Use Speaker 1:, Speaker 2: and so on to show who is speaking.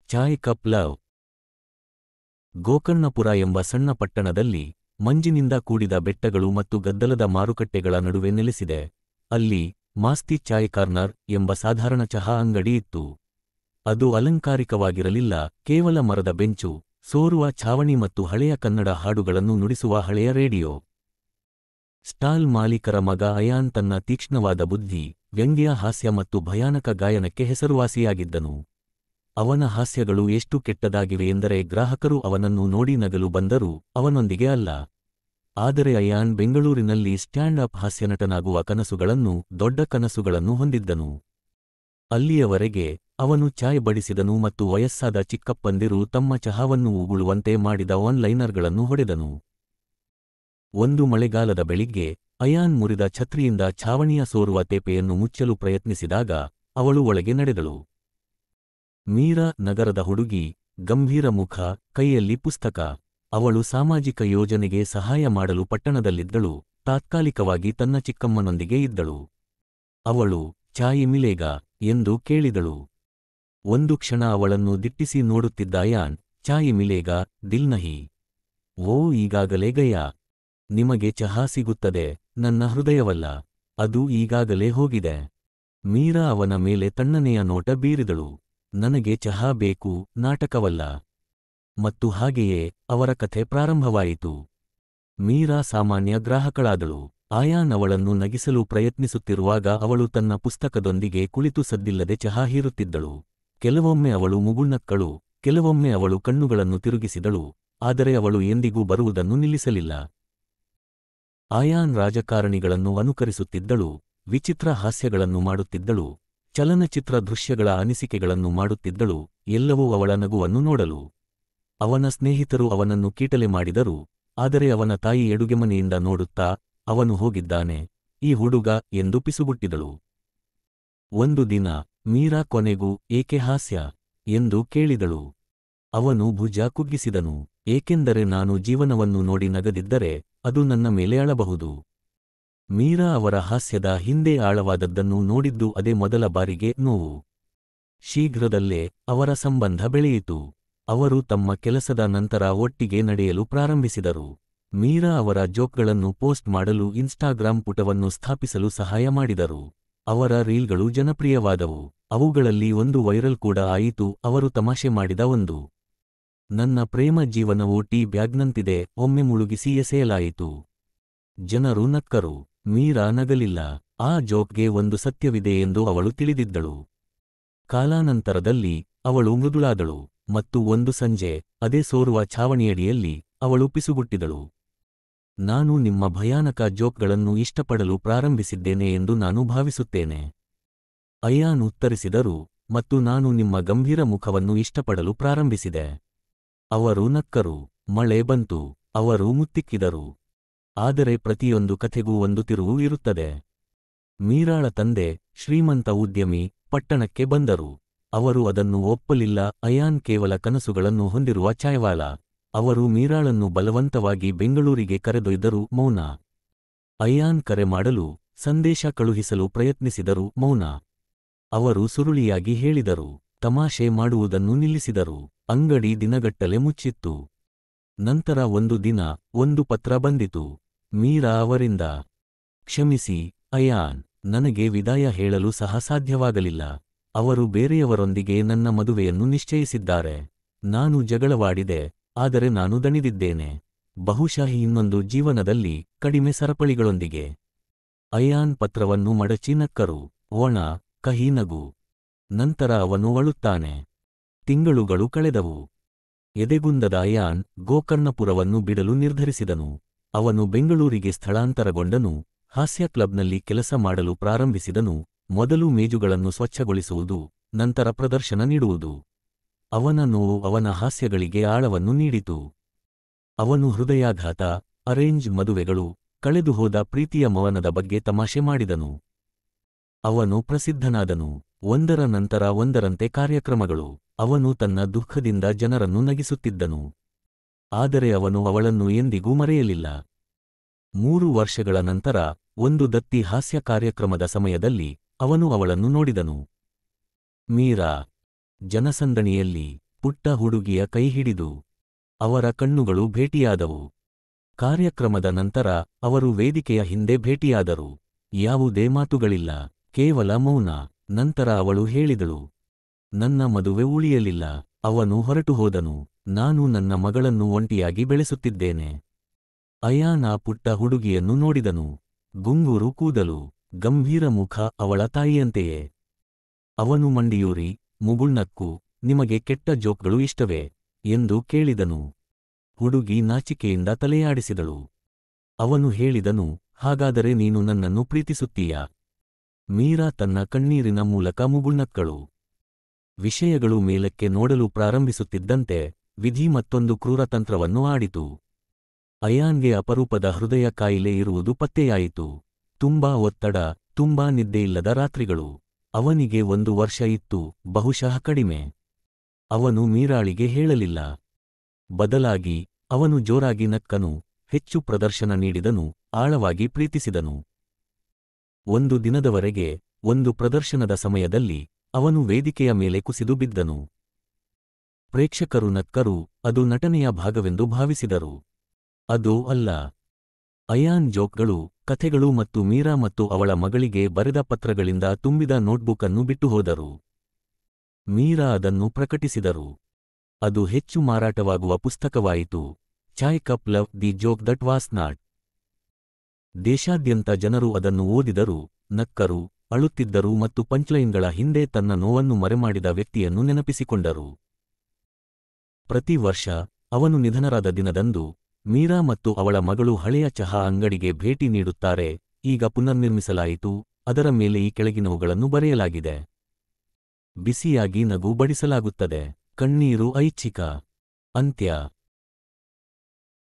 Speaker 1: ಚಾಯ್ cup love. ಗೋಕರ್ಣಪುರ ಎಂಬ ಸಣ್ಣ ಪಟ್ಟಣದಲ್ಲಿ ಮಂಜಿನಿಂದ ಕೂಡಿದ ಬೆಟ್ಟಗಳು ಮತ್ತು ಗದ್ದಲದ ಮಾರುಕಟ್ಟೆಗಳ ನಡುವೆ ನೆಲೆಸಿದೆ. ಅಲ್ಲಿ ಮಾಸ್ತಿ ಚಾಯ್ ಕಾರ್ನರ್ ಎಂಬ ಸಾಧಾರಣ ಚಹಾ ಅಂಗಡಿ ಇತ್ತು. ಅದು ಅಲಂಕಾರಿಕವಾಗಿರಲಿಲ್ಲ, ಕೇವಲ ಮರದ ಬೆಂಚು, ಸೋರುವ ಛಾವಣಿ ಮತ್ತು ಹಳೆಯ ಕನ್ನಡ ಹಾಡುಗಳನ್ನು ನುಡಿಸುವ ಹಳೆಯ ರೇಡಿಯೋ. ಸ್ಟಾಲ್ ಮಾಲೀಕರ ಮಗ ಅಯಾನ್ ತನ್ನ ತೀಕ್ಷ್ಣವಾದ ಬುದ್ಧಿ, ವ್ಯಂಗ್ಯ ಹಾಸ್ಯ ಮತ್ತು ಭಯಾನಕ ಗಾಯನಕ್ಕೆ ಹೆಸರುವಾಸಿಯಾಗಿದ್ದನು. ಅವನ ಹಾಸ್ಯಗಳು ಎಷ್ಟು ಕೆಟ್ಟದಾಗಿವೆ ಎಂದರೆ ಗ್ರಾಹಕರು ಅವನನ್ನು ನೋಡಿ ನಗಲು ಬಂದರೂ ಅವನೊಂದಿಗೆ ಅಲ್ಲ. ಆದರೆ ಅಯಾನ್ ಬೆಂಗಳೂರಿನಲ್ಲಿ ಸ್ಟ್ಯಾಂಡ್ ಅಪ್ ಹಾಸ್ಯನಟನಾಗುವ ಕನಸುಗಳನ್ನು, ದೊಡ್ಡ ಕನಸುಗಳನ್ನು ಹೊಂದಿದ್ದನು. ಅಲ್ಲಿಯವರೆಗೆ ಅವನು ಚಾಯ್ ಬಡಿಸಿದನು ಮತ್ತು ವಯಸ್ಸಾದ ಚಿಕ್ಕಪ್ಪಂದಿರು ತಮ್ಮ ಚಹಾವನ್ನು ಉಗುಳುವಂತೆ ಮಾಡಿದ ಆನ್ಲೈನರ್ಗಳನ್ನು ಹೊಡೆದನು. ಒಂದು ಮಳೆಗಾಲದ ಬೆಳಿಗ್ಗೆ ಅಯಾನ್ ಮುರಿದ ಛತ್ರಿಯಿಂದ ಛಾವಣಿಯ ಸೋರುವ ತೇಪೆಯನ್ನು ಮುಚ್ಚಲು ಪ್ರಯತ್ನಿಸಿದಾಗ ಅವಳು ಒಳಗೆ ನಡೆದಳು. ಮೀರಾ, ನಗರದ ಹುಡುಗಿ, ಗಂಭೀರ ಮುಖ, ಕೈಯಲ್ಲಿ ಪುಸ್ತಕ. ಅವಳು ಸಾಮಾಜಿಕ ಯೋಜನೆಗೆ ಸಹಾಯ ಮಾಡಲು ಪಟ್ಟಣದಲ್ಲಿದ್ದಳು, ತಾತ್ಕಾಲಿಕವಾಗಿ ತನ್ನ ಚಿಕ್ಕಮ್ಮನೊಂದಿಗೆ ಇದ್ದಳು. ಅವಳು ಚಾಯ್ ಮಿಲೇಗಾ ಎಂದು ಕೇಳಿದಳು. ಒಂದು ಕ್ಷಣ ಅವಳನ್ನು ದಿಟ್ಟಿಸಿ ನೋಡುತ್ತಿದ್ದ ಅಯಾನ್, ಚಾಯ್ ಮಿಲೇಗಾ, ದಿಲ್ ನಹಿ. ಓ, ಈಗಾಗಲೇ ಗಯಾ. ನಿಮಗೆ ಚಹಾ ಸಿಗುತ್ತದೆ, ನನ್ನ ಹೃದಯವಲ್ಲ. ಅದು ಈಗಾಗಲೇ ಹೋಗಿದೆ. ಮೀರಾ ಅವನ ಮೇಲೆ ತಣ್ಣನೆಯ ನೋಟ ಬೀರಿದಳು. ನನಗೆ ಚಹಾ ಬೇಕು, ನಾಟಕವಲ್ಲ. ಮತ್ತು ಹಾಗೆಯೇ ಅವರ ಕಥೆ ಪ್ರಾರಂಭವಾಯಿತು. ಮೀರಾ ಸಾಮಾನ್ಯ ಗ್ರಾಹಕಳಾದಳು. ಅಯಾನ್ ಅವಳನ್ನು ನಗಿಸಲು ಪ್ರಯತ್ನಿಸುತ್ತಿರುವಾಗ ಅವಳು ತನ್ನ ಪುಸ್ತಕದೊಂದಿಗೆ ಕುಳಿತು ಸದ್ದಿಲ್ಲದೆ ಚಹಾ ಹೀರುತ್ತಿದ್ದಳು. ಕೆಲವೊಮ್ಮೆ ಅವಳು ಮುಗುಳ್ನಕ್ಕಳು, ಕೆಲವೊಮ್ಮೆ ಅವಳು ಕಣ್ಣುಗಳನ್ನು ತಿರುಗಿಸಿದಳು, ಆದರೆ ಅವಳು ಎಂದಿಗೂ ಬರುವುದನ್ನು ನಿಲ್ಲಿಸಲಿಲ್ಲ. ಅಯಾನ್ ರಾಜಕಾರಣಿಗಳನ್ನು ಅನುಕರಿಸುತ್ತಿದ್ದಳು, ವಿಚಿತ್ರ ಹಾಸ್ಯಗಳನ್ನು ಮಾಡುತ್ತಿದ್ದಳು, ಚಲನಚಿತ್ರ ದೃಶ್ಯಗಳ ಅನಿಸಿಕೆಗಳನ್ನು ಮಾಡುತ್ತಿದ್ದಳು, ಎಲ್ಲವೂ ಅವಳ ನಗುವನ್ನು ನೋಡಲು. ಅವನ ಸ್ನೇಹಿತರು ಅವನನ್ನು ಕೀಟಲೆ ಮಾಡಿದರು, ಆದರೆ ಅವನ ತಾಯಿ ಎಡುಗೆಮನೆಯಿಂದ ನೋಡುತ್ತಾ, ಅವನು ಹೋಗಿದ್ದಾನೆ, ಈ ಹುಡುಗ ಎಂದು ಪಿಸುಗುಟ್ಟಿದಳು. ಒಂದು ದಿನ ಮೀರಾ ಕೊನೆಗೂ ಏಕೆ ಹಾಸ್ಯ ಎಂದು ಕೇಳಿದಳು. ಅವನು ಭುಜ ಕುಗ್ಗಿಸಿದನು. ಏಕೆಂದರೆ ನಾನು ಜೀವನವನ್ನು ನೋಡಿ ನಗದಿದ್ದರೆ ಅದು ನನ್ನ ಮೇಲೆ ಅಳಬಹುದು. ಮೀರಾ ಅವರ ಹಾಸ್ಯದ ಹಿಂದೆ ಆಳವಾದದ್ದನ್ನು ನೋಡಿದ್ದು ಅದೇ ಮೊದಲ ಬಾರಿಗೆ ನೋವು. ಶೀಘ್ರದಲ್ಲೇ ಅವರ ಸಂಬಂಧ ಬೆಳೆಯಿತು. ಅವರು ತಮ್ಮ ಕೆಲಸದ ನಂತರ ಒಟ್ಟಿಗೆ ನಡೆಯಲು ಪ್ರಾರಂಭಿಸಿದರು. ಮೀರಾ ಅವರ ಜೋಕ್ಗಳನ್ನು ಪೋಸ್ಟ್ ಮಾಡಲು ಇನ್ಸ್ಟಾಗ್ರಾಮ್ ಪುಟವನ್ನು ಸ್ಥಾಪಿಸಲು ಸಹಾಯ ಮಾಡಿದರು. ಅವರ ರೀಲ್ಗಳು ಜನಪ್ರಿಯವಾದವು. ಅವುಗಳಲ್ಲಿ ಒಂದು ವೈರಲ್ ಕೂಡ ಆಯಿತು. ಅವರು ತಮಾಷೆ ಮಾಡಿದ ಒಂದು. ನನ್ನ ಪ್ರೇಮ ಜೀವನವು ಟೀ ಬ್ಯಾಗ್ನಂತಿದೆ, ಒಮ್ಮೆ ಮುಳುಗಿಸಿ ಎಸೆಯಲಾಯಿತು. ಜನರು ನಕ್ಕರು. ಮೀರಾ ನಗಲಿಲ್ಲ. ಆ ಜೋಕ್ಗೆ ಒಂದು ಸತ್ಯವಿದೆ ಎಂದು ಅವಳು ತಿಳಿದಿದ್ದಳು. ಕಾಲಾನಂತರದಲ್ಲಿ ಅವಳು ಮೃದುಳಾದಳು. ಮತ್ತು ಒಂದು ಸಂಜೆ, ಅದೇ ಸೋರುವ ಛಾವಣಿಯಡಿಯಲ್ಲಿ, ಅವಳು ಪಿಸುಗುಟ್ಟಿದಳು. ನಾನು ನಿಮ್ಮ ಭಯಾನಕ ಜೋಕ್ಗಳನ್ನು ಇಷ್ಟಪಡಲು ಪ್ರಾರಂಭಿಸಿದ್ದೇನೆ ಎಂದು ನಾನು ಭಾವಿಸುತ್ತೇನೆ. ಅಯಾನ್ ಉತ್ತರಿಸಿದರು, ಮತ್ತು ನಾನು ನಿಮ್ಮ ಗಂಭೀರ ಮುಖವನ್ನು ಇಷ್ಟಪಡಲು ಪ್ರಾರಂಭಿಸಿದೆ. ಅವರು ನಕ್ಕರು. ಮಳೆ ಬಂತು. ಅವರು ಮುತ್ತಿಕ್ಕಿದರು. ಆದರೆ ಪ್ರತಿಯೊಂದು ಕಥೆಗೂ ಒಂದು ತಿರುವು ಇರುತ್ತದೆ. ಮೀರಾಳ ತಂದೆ, ಶ್ರೀಮಂತ ಉದ್ಯಮಿ, ಪಟ್ಟಣಕ್ಕೆ ಬಂದರು. ಅವರು ಅದನ್ನು ಒಪ್ಪಲಿಲ್ಲ. ಅಯಾನ್ ಕೇವಲ ಕನಸುಗಳನ್ನು ಹೊಂದಿರುವ ಚಾಯ್ವಾಲ. ಅವರು ಮೀರಾಳನ್ನು ಬಲವಂತವಾಗಿ ಬೆಂಗಳೂರಿಗೆ ಕರೆದೊಯ್ದರು. ಮೌನ. ಅಯಾನ್ ಕರೆ ಮಾಡಲು, ಸಂದೇಶ ಕಳುಹಿಸಲು ಪ್ರಯತ್ನಿಸಿದರು. ಮೌನ. ಅವರು ಸುರುಳಿಯಾಗಿ ಹೇಳಿದರು. ತಮಾಷೆ ಮಾಡುವುದನ್ನು ನಿಲ್ಲಿಸಿದರು. ಅಂಗಡಿ ದಿನಗಟ್ಟಲೆ ಮುಚ್ಚಿತ್ತು. ನಂತರ ಒಂದು ದಿನ ಒಂದು ಪತ್ರ ಬಂದಿತು. ಮೀರಾ ಅವರಿಂದ. ಕ್ಷಮಿಸಿ ಅಯಾನ್, ನನಗೆ ವಿದಾಯ ಹೇಳಲು ಸಹ ಸಾಧ್ಯವಾಗಲಿಲ್ಲ. ಅವರು ಬೇರೆಯವರೊಂದಿಗೆ ನನ್ನ ಮದುವೆಯನ್ನು ನಿಶ್ಚಯಿಸಿದ್ದಾರೆ. ನಾನು ಜಗಳವಾಡಿದೆ, ಆದರೆ ನಾನು ದಣಿದಿದ್ದೇನೆ. ಬಹುಶಃ ಇನ್ನೊಂದು ಜೀವನದಲ್ಲಿ, ಕಡಿಮೆ ಸರಪಳಿಗಳೊಂದಿಗೆ. ಅಯಾನ್ ಪತ್ರವನ್ನು ಮಡಚಿ ನಕ್ಕರು. ಒಣ, ಕಹಿ ನಗು. ನಂತರ ಅವನು ಅಳುತ್ತಾನೆ. ತಿಂಗಳುಗಳು ಕಳೆದವು. ಎದೆಗುಂದದ ಅಯಾನ್ ಗೋಕರ್ಣಪುರವನ್ನು ಬಿಡಲು ನಿರ್ಧರಿಸಿದನು. ಅವನು ಬೆಂಗಳೂರಿಗೆ ಸ್ಥಳಾಂತರಗೊಂಡನು. ಹಾಸ್ಯ ಕ್ಲಬ್ನಲ್ಲಿ ಕೆಲಸ ಮಾಡಲು ಪ್ರಾರಂಭಿಸಿದನು. ಮೊದಲು ಮೇಜುಗಳನ್ನು ಸ್ವಚ್ಛಗೊಳಿಸುವುದು, ನಂತರ ಪ್ರದರ್ಶನ ನೀಡುವುದು. ಅವನ ನೋವು ಅವನ ಹಾಸ್ಯಗಳಿಗೆ ಆಳವನ್ನು ನೀಡಿತು. ಅವನು ಹೃದಯಾಘಾತ, ಅರೇಂಜ್ ಮದುವೆಗಳು, ಕಳೆದುಹೋದ ಪ್ರೀತಿಯ ಮವನದ ಬಗ್ಗೆ ತಮಾಷೆ ಮಾಡಿದನು. ಅವನು ಪ್ರಸಿದ್ಧನಾದನು. ಒಂದರ ನಂತರ ಒಂದರಂತೆ ಕಾರ್ಯಕ್ರಮಗಳು. ಅವನು ತನ್ನ ದುಃಖದಿಂದ ಜನರನ್ನು ನಗಿಸುತ್ತಿದ್ದನು. ಆದರೆ ಅವನು ಅವಳನ್ನು ಎಂದಿಗೂ ಮರೆಯಲಿಲ್ಲ. 3 ವರ್ಷಗಳ ನಂತರ, ಒಂದು ದತ್ತಿ ಹಾಸ್ಯ ಕಾರ್ಯಕ್ರಮದ ಸಮಯದಲ್ಲಿ, ಅವನು ಅವಳನ್ನು ನೋಡಿದನು. ಮೀರಾ. ಜನಸಂದಣಿಯಲ್ಲಿ. ಪುಟ್ಟ ಹುಡುಗಿಯ ಕೈ ಹಿಡಿದು. ಅವರ ಕಣ್ಣುಗಳು ಭೇಟಿಯಾದವು. ಕಾರ್ಯಕ್ರಮದ ನಂತರ ಅವರು ವೇದಿಕೆಯ ಹಿಂದೆ ಭೇಟಿಯಾದರು. ಯಾವುದೇ ಮಾತುಗಳಿಲ್ಲ, ಕೇವಲ ಮೌನ. ನಂತರ ಅವಳು ಹೇಳಿದಳು, ನನ್ನ ಮದುವೆ ಉಳಿಯಲಿಲ್ಲ. ಅವನು ಹೊರಟು ಹೋದನು. ನಾನು ನನ್ನ ಮಗಳನ್ನು ಒಂಟಿಯಾಗಿ ಬೆಳೆಸುತ್ತಿದ್ದೇನೆ. ಅಯಾನ್ ಆ ಪುಟ್ಟ ಹುಡುಗಿಯನ್ನು ನೋಡಿದನು. ಗುಂಗುರು ಕೂದಲು, ಗಂಭೀರ ಮುಖ, ಅವಳ ತಾಯಿಯಂತೆಯೇ. ಅವನು ಮಂಡಿಯೂರಿ, ಮುಗುಳ್ನಕ್ಕು, ನಿಮಗೆ ಕೆಟ್ಟ ಜೋಕ್ಗಳು ಇಷ್ಟವೇ ಎಂದು ಕೇಳಿದನು. ಹುಡುಗಿ ನಾಚಿಕೆಯಿಂದ ತಲೆಯಾಡಿಸಿದಳು. ಅವನು ಹೇಳಿದನು, ಹಾಗಾದರೆ ನೀನು ನನ್ನನ್ನು ಪ್ರೀತಿಸುತ್ತೀಯಾ? ಮೀರಾ ತನ್ನ ಕಣ್ಣೀರಿನ ಮೂಲಕ ಮುಗುಳ್ನಕ್ಕಳು. ವಿಷಯಗಳು ಮೇಲಕ್ಕೆ ನೋಡಲು ಪ್ರಾರಂಭಿಸುತ್ತಿದ್ದಂತೆ ವಿಧಿ ಮತ್ತೊಂದು ಕ್ರೂರತಂತ್ರವನ್ನು ಆಡಿತು. ಅಯಾನ್ಗೆ ಅಪರೂಪದ ಹೃದಯ ಕಾಯಿಲೆ ಇರುವುದು ಪತ್ತೆಯಾಯಿತು. ತುಂಬಾ ಒತ್ತಡ, ತುಂಬಾ ನಿದ್ದೆಯಿಲ್ಲದ ರಾತ್ರಿಗಳು. ಅವನಿಗೆ 1 ವರ್ಷ ಇತ್ತು, ಬಹುಶಃ ಕಡಿಮೆ. ಅವನು ಮೀರಾಳಿಗೆ ಹೇಳಲಿಲ್ಲ. ಬದಲಾಗಿ ಅವನು ಜೋರಾಗಿ ನಕ್ಕನು, ಹೆಚ್ಚು ಪ್ರದರ್ಶನ ನೀಡಿದನು, ಆಳವಾಗಿ ಪ್ರೀತಿಸಿದನು. ಒಂದು ದಿನದವರೆಗೆ, ಒಂದು ಪ್ರದರ್ಶನದ ಸಮಯದಲ್ಲಿ ಅವನು ವೇದಿಕೆಯ ಮೇಲೆ ಕುಸಿದು ಬಿದ್ದನು. ಪ್ರೇಕ್ಷಕರು ನಕ್ಕರು, ಅದು ನಟನೆಯ ಭಾಗವೆಂದು ಭಾವಿಸಿದರು. ಅದೋ ಅಲ್ಲ. ಅಯಾನ್ ಜೋಕ್ಗಳು, ಕಥೆಗಳು ಮತ್ತು ಮೀರಾ ಮತ್ತು ಅವಳ ಮಗಳಿಗೆ ಬರೆದ ಪತ್ರಗಳಿಂದ ತುಂಬಿದ ನೋಟ್ಬುಕ್ ಅನ್ನು ಬಿಟ್ಟುಹೋದರು. ಮೀರಾ ಅದನ್ನು ಪ್ರಕಟಿಸಿದರು. ಅದು ಹೆಚ್ಚು ಮಾರಾಟವಾಗುವ ಪುಸ್ತಕವಾಯಿತು. Chai cup love the joke that was not. ದೇಶಾದ್ಯಂತ ಜನರು ಅದನ್ನು ಓದಿದರು, ನಕ್ಕರು, ಅಳುತ್ತಿದ್ದರು ಮತ್ತು ಪಂಚ್ಲೈನ್ಗಳ ಹಿಂದೆ ತನ್ನ ನೋವನ್ನು ಮರೆಮಾಡಿದ ವ್ಯಕ್ತಿಯನ್ನು ನೆನಪಿಸಿಕೊಂಡರು. ಪ್ರತಿ ವರ್ಷ ಅವನು ನಿಧನರಾದ ದಿನದಂದು ಮೀರಾ ಮತ್ತು ಅವಳ ಮಗಳು ಹಳೆಯ ಚಹಾ ಅಂಗಡಿಗೆ ಭೇಟಿ ನೀಡುತ್ತಾರೆ. ಈಗ ಪುನರ್ನಿರ್ಮಿಸಲಾಯಿತು, ಅದರ ಮೇಲೆ ಈ ಕೆಳಗಿನವುಗಳನ್ನು ಬರೆಯಲಾಗಿದೆ. ಬಿಸಿಯಾಗಿ ನಗು ಬಡಿಸಲಾಗುತ್ತದೆ. ಕಣ್ಣೀರು ಐಚ್ಛಿಕ. ಅಂತ್ಯ.